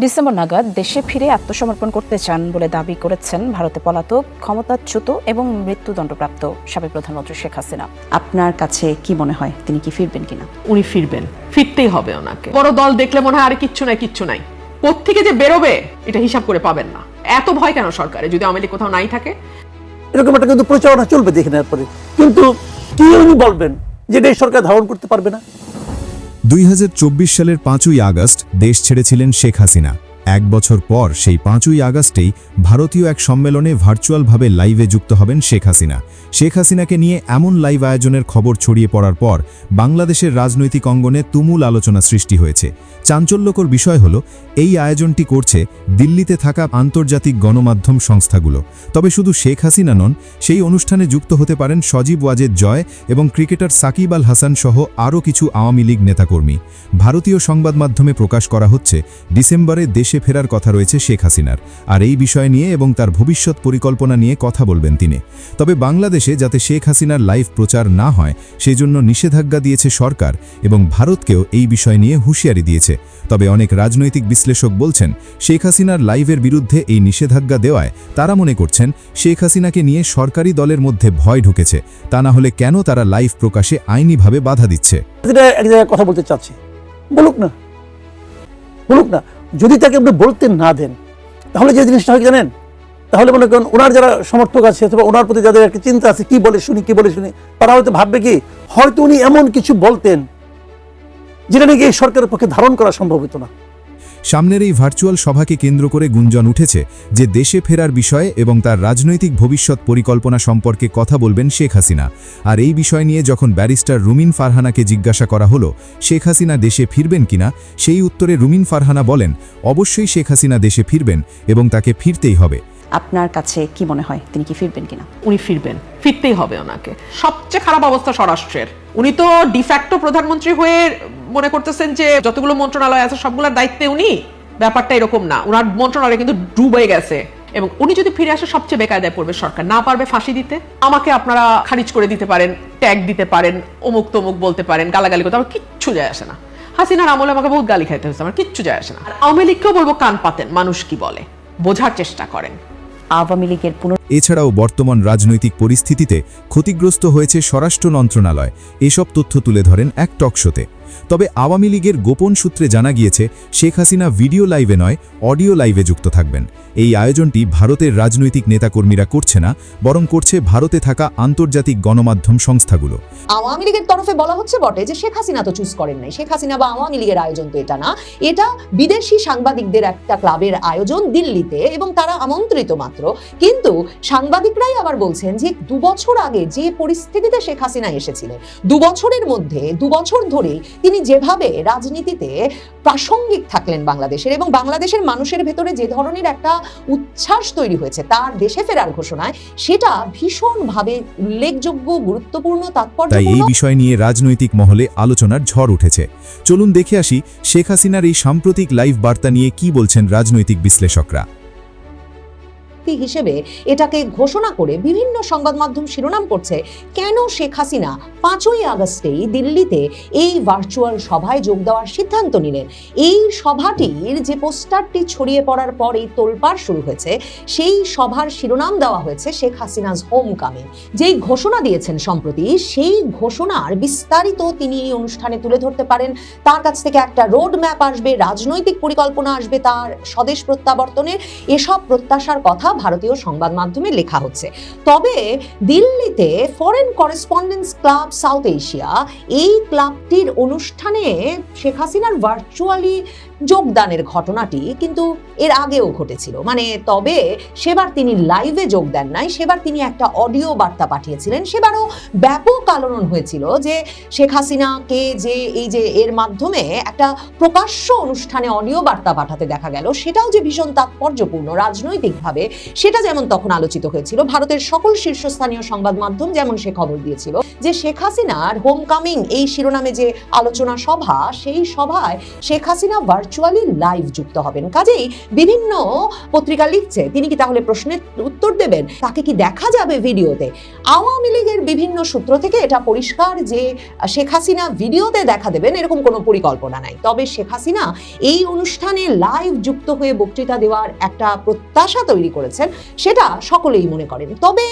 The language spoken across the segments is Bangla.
ডিসেম্বর নাগাদ দেশে ফিরে আত্মসমর্পণ করতে চান বলে দাবি করেছেন ভারতে পলাতক, ক্ষমতাচ্যুত এবং মৃত্যুদণ্ডপ্রাপ্ত সাবেক প্রধানমন্ত্রী শেখ হাসিনা। আপনার কাছে কি মনে হয় তিনি কি ফিরবেন কিনা? উনি ফিরবেন, ফিরতেই হবে ওনাকে। বড় দল দেখলে মনে হয় আর কিচ্ছু নাই। কোত্থেকে যে বেরোবে এটা হিসাব করে পাবেন না। এত ভয় কেন সরকারে যদি আওয়ামী লীগ কোথাও নাই থাকে? এরকম একটা কিন্তু প্রচারণা চলবে দেখে নেওয়ার পরে, কিন্তু কি উনি বলবেন যে এই সরকার ধারণ করতে পারবে না? 2024 সালের 5ই আগস্ট দেশ ছেড়েছিলেন শেখ হাসিনা। এক বছর পর সেই 5ই আগস্টেই ভারতীয় এক সম্মেলনে ভার্চুয়ালভাবে লাইভে যুক্ত হবেন শেখ হাসিনা। শেখ হাসিনাকে নিয়ে এমন লাইভ আয়োজনের খবর ছড়িয়ে পড়ার পর বাংলাদেশের রাজনৈতিক অঙ্গনে তুমুল আলোচনা সৃষ্টি হয়েছে। চাঞ্চল্যকর বিষয় হল এই আয়োজনটি করছে দিল্লিতে থাকা আন্তর্জাতিক গণমাধ্যম সংস্থাগুলো। তবে শুধু শেখ হাসিনা নন, সেই অনুষ্ঠানে যুক্ত হতে পারেন সজীব ওয়াজেদ জয় এবং ক্রিকেটার সাকিব আল হাসান সহ আরও কিছু আওয়ামী লীগ নেতাকর্মী। ভারতীয় সংবাদ মাধ্যমে প্রকাশ করা হচ্ছে ডিসেম্বরে দেশে ফেরার কথা রয়েছে শেখ হাসিনার, আর এই বিষয় নিয়ে এবং তার ভবিষ্যৎ পরিকল্পনা নিয়ে কথা বলবেন তিনি। তবে বাংলাদেশে যাতে শেখ হাসিনার লাইভ প্রচার না হয় সেজন্য নিষেধাজ্ঞা দিয়েছে সরকার এবং ভারতকেও এই বিষয় নিয়ে হুঁশিয়ারি দিয়েছে। তবে অনেক রাজনৈতিক বিশ্লেষক বলছেন শেখ হাসিনার লাইভের বিরুদ্ধে এই নিষেধাজ্ঞা দেওয়ায় তারা মনে করছেন শেখ হাসিনাকে নিয়ে সরকারি দলের মধ্যে ভয় ঢুকেছে। তা না হলে কেন তারা লাইভ প্রকাশে আইনিভাবে বাধা দিচ্ছে? এক জায়গায় কথা বলতে চাচ্ছি, বলুক না। যদি তাকে আপনি বলতে না দেন তাহলে যে জিনিসটা হয় জানেন, তাহলে মনে করেন ওনার যারা সমর্থক আছে অথবা ওনার প্রতি যাদের একটা চিন্তা আছে, কি বলে শুনি তারা হয়তো ভাববে কি হয়তো উনি এমন কিছু বলতেন যেটা নাকি এই সরকারের পক্ষে ধারণ করা সম্ভব হতো না। সামনের এই ভার্চুয়াল সভাকে কেন্দ্র করে গুঞ্জন উঠেছে যে দেশে ফেরার বিষয়ে এবং তার রাজনৈতিক ভবিষ্যৎ পরিকল্পনা সম্পর্কে কথা বলবেন শেখ হাসিনা। আর এই বিষয় নিয়ে যখন ব্যারিস্টার রুমিন ফারহানাকে জিজ্ঞাসা করা হলো শেখ হাসিনা দেশে ফিরবেন কিনা, সেই উত্তরে রুমিন ফারহানা বলেন অবশ্যই শেখ হাসিনা দেশে ফিরবেন এবং তাকে ফিরতেই হবে। আপনার কাছে কি মনে হয় তিনি কি ফিরবেন কিনা? উনি ফিরবেন, ফিরতেই হবে ওনাকে। সবচেয়ে খারাপ অবস্থা স্বরাষ্ট্রের। উনি তো ডিফ্যাক্টো প্রধানমন্ত্রী হয়ে মনে করতেছেন যে যতগুলো মন্ত্রণালয় আছে সবগুলোর দায়িত্বে উনি। ব্যাপারটা এরকম না, উনার মন্ত্রণালয় কিন্তু ডুবে গেছে এবং উনি যদি ফিরে আসে সবচেয়ে বেকায়দায় পড়বে সরকার। না পারবে ফাঁসি দিতে, আমাকে আপনারা খারিজ করে দিতে পারেন, ট্যাগ দিতে পারেন, অমুক তমুক বলতে পারেন, গালাগালি করতে, আমার কিচ্ছু যায় আসে না। হাসিনার আমলে আমাকে বহুত গালি খাইতে হয়েছে, আমার কিচ্ছু যায় আসে না। আর আওয়ামী লীগকেও বলবো কান পাতেন, মানুষ কি বলে বোঝার চেষ্টা করেন। আওয়ামী লীগের এছাড়াও বর্তমান রাজনৈতিক পরিস্থিতিতে ক্ষতিগ্রস্ত হয়েছে স্বরাষ্ট্র মন্ত্রণালয়। এসব তথ্য তুলে ধরেন এক টকশোতে। তবে আওয়ামী লীগের গোপন সূত্রে জানা গিয়েছে শেখ হাসিনা ভিডিও লাইভে নয়, অডিও লাইভে যুক্ত থাকবেন। এই আয়োজনটি ভারতের রাজনৈতিক নেতাকর্মীরা করছে না, বরং করছে ভারতে থাকা আন্তর্জাতিক গণমাধ্যম সংস্থাগুলো। আওয়ামী লীগের তরফে বলা হচ্ছে বটে যে শেখ হাসিনা তো চুজ করেন নাই, শেখ হাসিনা বা আওয়ামী লীগের আয়োজন তো এটা না, এটা বিদেশি সাংবাদিকদের একটা ক্লাবের আয়োজন দিল্লিতে এবং তারা আমন্ত্রিত মাত্র। কিন্তু সাংবাদিকরাই আবার বলছেন যে 2 বছর আগে যে পরিস্থিতিতে শেখ হাসিনা এসেছিলেন, 2 বছরের মধ্যে 2 বছর ধরে তিনি যেভাবে রাজনীতিতে প্রাসঙ্গিক থাকলেন বাংলাদেশের, এবং বাংলাদেশের মানুষের ভেতরে যে ধরনের একটা উচ্ছ্বাস তৈরি হয়েছে তার দেশে ফেরার ঘোষণায়, সেটা ভীষণভাবে উল্লেখযোগ্য, গুরুত্বপূর্ণ, তাৎপর্যপূর্ণ। তাই এই বিষয় নিয়ে রাজনৈতিক মহলে আলোচনার ঝড় উঠেছে। চলুন দেখে আসি শেখ হাসিনার এই সাম্প্রতিক লাইভ বার্তা নিয়ে কি বলছেন রাজনৈতিক বিশ্লেষকরা। হিসেবে এটাকে ঘোষণা করে বিভিন্ন সংবাদ মাধ্যম শিরোনাম করছে কেন শেখ হাসিনা 5ই আগস্টেই দিল্লিতে এই ভার্চুয়াল সভায় যোগ দেওয়ার সিদ্ধান্ত নিলেন। এই সভাটির যে পোস্টারটি ছড়িয়ে পড়ার পরেই তোলপাড় শুরু হয়েছে, সেই সভার শিরোনাম দেওয়া হয়েছে শেখ হাসিনাজ হোম কামিং। যেই ঘোষণা দিয়েছেন সম্প্রতি, সেই ঘোষণার বিস্তারিত তিনি এই অনুষ্ঠানে তুলে ধরতে পারেন। তার কাছ থেকে একটা রোড ম্যাপ আসবে, রাজনৈতিক পরিকল্পনা আসবে তার স্বদেশ প্রত্যাবর্তনের, এসব প্রত্যাশার কথা ভারতীয় সংবাদ মাধ্যমে লেখা হচ্ছে। তবে দিল্লিতে foreign correspondence club south Asia, এই ক্লাবটির অনুষ্ঠানে শেখ হাসিনার ভার্চুয়ালি যোগদানের ঘটনাটি কিন্তু এর আগেও ঘটেছিল। তবে সেবার তিনি লাইভে যোগ দেন নাই, সেবার তিনি একটা অডিও বার্তা পাঠিয়েছিলেন। সেবারও ব্যাপক আলোড়ন হয়েছিল যে শেখ হাসিনাকে যে এই যে এর মাধ্যমে একটা প্রকাশ্য অনুষ্ঠানে অডিও বার্তা পাঠাতে দেখা গেল, সেটাও যে ভীষণ তাৎপর্যপূর্ণ রাজনৈতিকভাবে, সেটা যেমন তখন আলোচিত হয়েছিল। ভারতের সকল শীর্ষস্থানীয় সংবাদ মাধ্যম যেমন সে খবর দিয়েছিল যে শেখ হাসিনার হোম কামিং এই শিরোনামে যে আলোচনা সভা, সেই সভায় শেখ হাসিনা ভার্চুয়ালি লাইভ যুক্ত হবেন। কাজেই বিভিন্ন পত্রিকা লিখছে তিনি কি তাহলে প্রশ্নের উত্তর দেবেন, তাকে কি দেখা যাবে ভিডিওতে। আওয়ামী লীগের বিভিন্ন সূত্র থেকে এটা পরিষ্কার যে শেখ হাসিনা ভিডিওতে দেখা দেবেন এরকম কোনো পরিকল্পনা নাই। তবে শেখ হাসিনা এই অনুষ্ঠানে লাইভ যুক্ত হয়ে বক্তৃতা দেওয়ার একটা প্রত্যাশা তৈরি করেছেন, সেটা সকলেই মনে করেন। তবে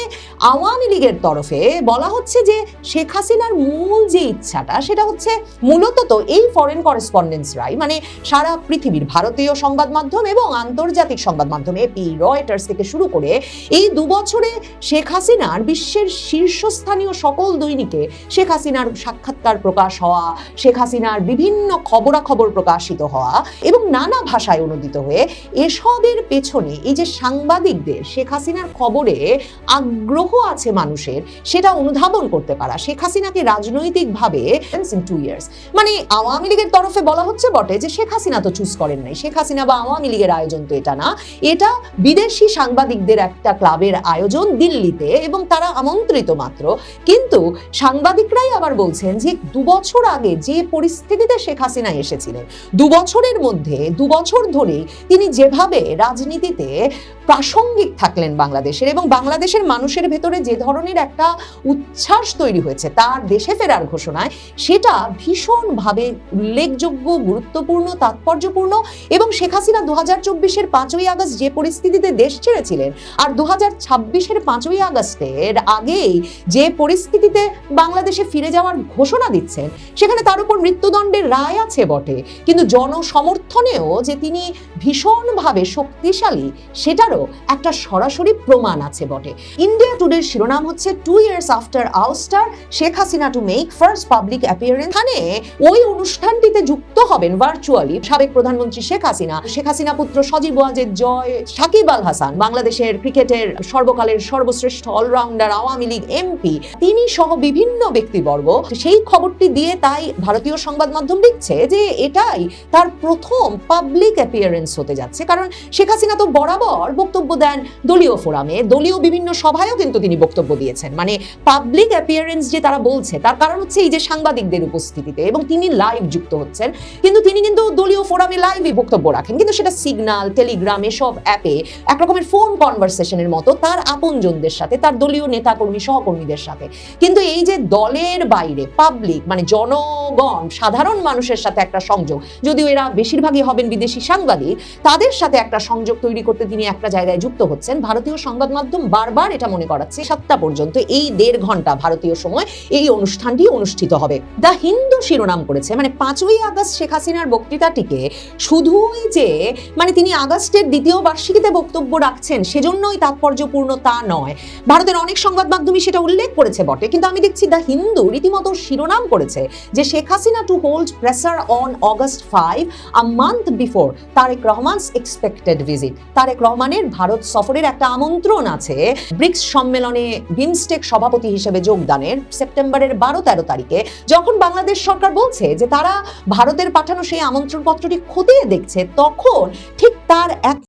আওয়ামী লীগের তরফে বলা হচ্ছে যে শেখ হাসিনার মূল যে ইচ্ছাটা সেটা হচ্ছে মূলত তো এই ফরেন করেসপন্ডেন্সরাই, মানে সারা পৃথিবীর ভারতীয় সংবাদ মাধ্যম এবং আন্তর্জাতিক সংবাদ মাধ্যম এপি, রয়টার্স থেকে শুরু করে এই 2 বছরে শেখ হাসিনার বিশ্বের শীর্ষস্থানীয় সকল দৈনিকে শেখ হাসিনার সাক্ষাৎকার প্রকাশ হওয়া, শেখ হাসিনার বিভিন্ন খবরাখবর প্রকাশিত হওয়া এবং নানা ভাষায় অনুদিত হয়ে এসবের পেছনে এই যে সাংবাদিকদের শেখ হাসিনার খবরে আগ্রহ আছে মানুষের, সেটা অনুধাবন করতে পারা। শেখ হাসিনাকে রাজনৈতিকভাবে in 2 years, মানে আওয়ামী লীগের তরফে বলা হচ্ছে বটে যে শেখ হাসিনা তো চুজ করেন নাই, শেখ হাসিনা বা আওয়ামী লীগের আয়োজন তো এটা না, এটা বিদেশি সাংবাদিকদের একটা ক্লাবের আয়োজন দিল্লিতে এবং তারা আমন্ত্রিত মাত্র। কিন্তু সাংবাদিকরাই আবার বলছেন যে 2 বছর আগে যে পরিস্থিতিতে শেখ হাসিনা এসেছিলেন, 2 বছরের মধ্যে 2 বছর ধরে তিনি যেভাবে রাজনীতিতে প্রাসঙ্গিক থাকলেন বাংলাদেশের, এবং বাংলাদেশের মানুষের ভেতরে যে ধরনের একটা উচ্ছ্বাস তৈরি হয়েছে তার দেশে ফেরার ঘোষণায়, সেটা ভীষণভাবে উল্লেখযোগ্য, গুরুত্বপূর্ণ, তাৎপর্যপূর্ণ। এবং শেখ হাসিনা 2024-এর 5ই আগস্ট যে পরিস্থিতিতে দেশ ছেড়েছিলেন আর 2026-এর 5ই আগস্টের আগেই যে পরিস্থিতিতে বাংলাদেশে ফিরে যাওয়ার ঘোষণা দিচ্ছেন, সেখানে তার উপর মৃত্যুদণ্ডের রায় আছে বটে, কিন্তু জনসমর্থনেও যে তিনি ভীষণভাবে শক্তিশালী সেটারও একটা সরাসরি প্রমাণ আছে বটে। ইন্ডিয়া টুডের শিরোনাম হচ্ছে 2 years after ouster, Sheikh Hasina to make first public appearance. এখানে ওই অনুষ্ঠানটিতে যুক্ত হবেন ভার্চুয়ালি সাবেক প্রধানমন্ত্রী শেখ হাসিনা, শেখ হাসিনা পুত্র সজীব ওয়াজেদ জয়, সাকিব আল হাসান, বাংলাদেশের ক্রিকেটের সর্বকালের সর্বশ্রেষ্ঠ অলরাউন্ডার, আওয়ামী লীগ এমপি, তিনি সহ বিভিন্ন ব্যক্তিবর্গ। সেই খবরটি দিয়ে তাই ভারতীয় সংবাদ মাধ্যম লিখছে যে এটাই তার প্রথম পাবলিক অ্যাপিয়ারেন্স হতে যাচ্ছে। কারণ শেখ হাসিনা তো বরাবর বক্তব্য দেন দলীয় ফোরামে, দলীয় বিভিন্ন সভায়ও কিন্তু তিনি বক্তব্য দিয়েছেন। মানে পাবলিক অ্যাপিয়ারেন্স যে তারা বলছে তার কারণ হচ্ছে এই যে সাংবাদিকদের উপস্থিতিতে, এবং তিনি লাইভ যুক্ত হচ্ছেন। কিন্তু তিনি কিন্তু দলীয় ফোরামে লাইভই বক্তব্য রাখেন, কিন্তু সেটা সিগন্যাল, টেলিগ্রাম, এসব অ্যাপে একরকমের ফোন কনভারসেশনের মতো তার আপনজনদের সাথে, তার দলীয় নেতাকর্মী সহকর্মীদের সাথে। কিন্তু এই যে দলের বাইরে পাবলিক, মানে জনগণ, সাধারণ মানুষের সাথে একটা সংযোগ, যদিও এরা বেশিরভাগই হবেন বিদেশি সাংবাদিক, তাদের সাথে একটা সংযোগ তৈরি করতে তিনি একটা জায়গায় যুক্ত হচ্ছেন। ভারতীয় সংবাদ মাধ্যম বারবার এটা মনে করাচ্ছে 7টা পর্যন্ত এই 1.5 ঘন্টা ভারতীয় সময় এই অনুষ্ঠানটি অনুষ্ঠিত হবে। দ্য হিন্দু শিরোনাম করেছে, মানে 5ই আগস্ট শেখ হাসিনার বক্তৃতাটিকে শুধুই যে মানে তিনি আগস্টের 2য় বার্ষিকীতে বক্তব্য রাখছেন সেজন্যই তাৎপর্যপূর্ণ তা নয়। ভারতের অনেক সংবাদ মাধ্যমই সেটা উল্লেখ করেছে বটে, কিন্তু আমি দেখছি দ্য হিন্দু রীতিমতো শিরোনাম করেছে যে Sheikh Hasina to hold pressure on August 5, a month before Tarique Rahman's expected visit. Tarique রহমানের ভারত সফরের একটা আমন্ত্রণ আছে ব্রিক্স সম্মেলনে বিমস্টেক সভাপতি হিসেবে যোগদানের সেপ্টেম্বরের 12-13 তারিখে, যখন বাংলাদেশ সরকার বলছে যে তারা ভারতের পাঠানো সেই আমন্ত্রণ পত্রটি খতিয়ে দেখছে, তখন ঠিক তার 1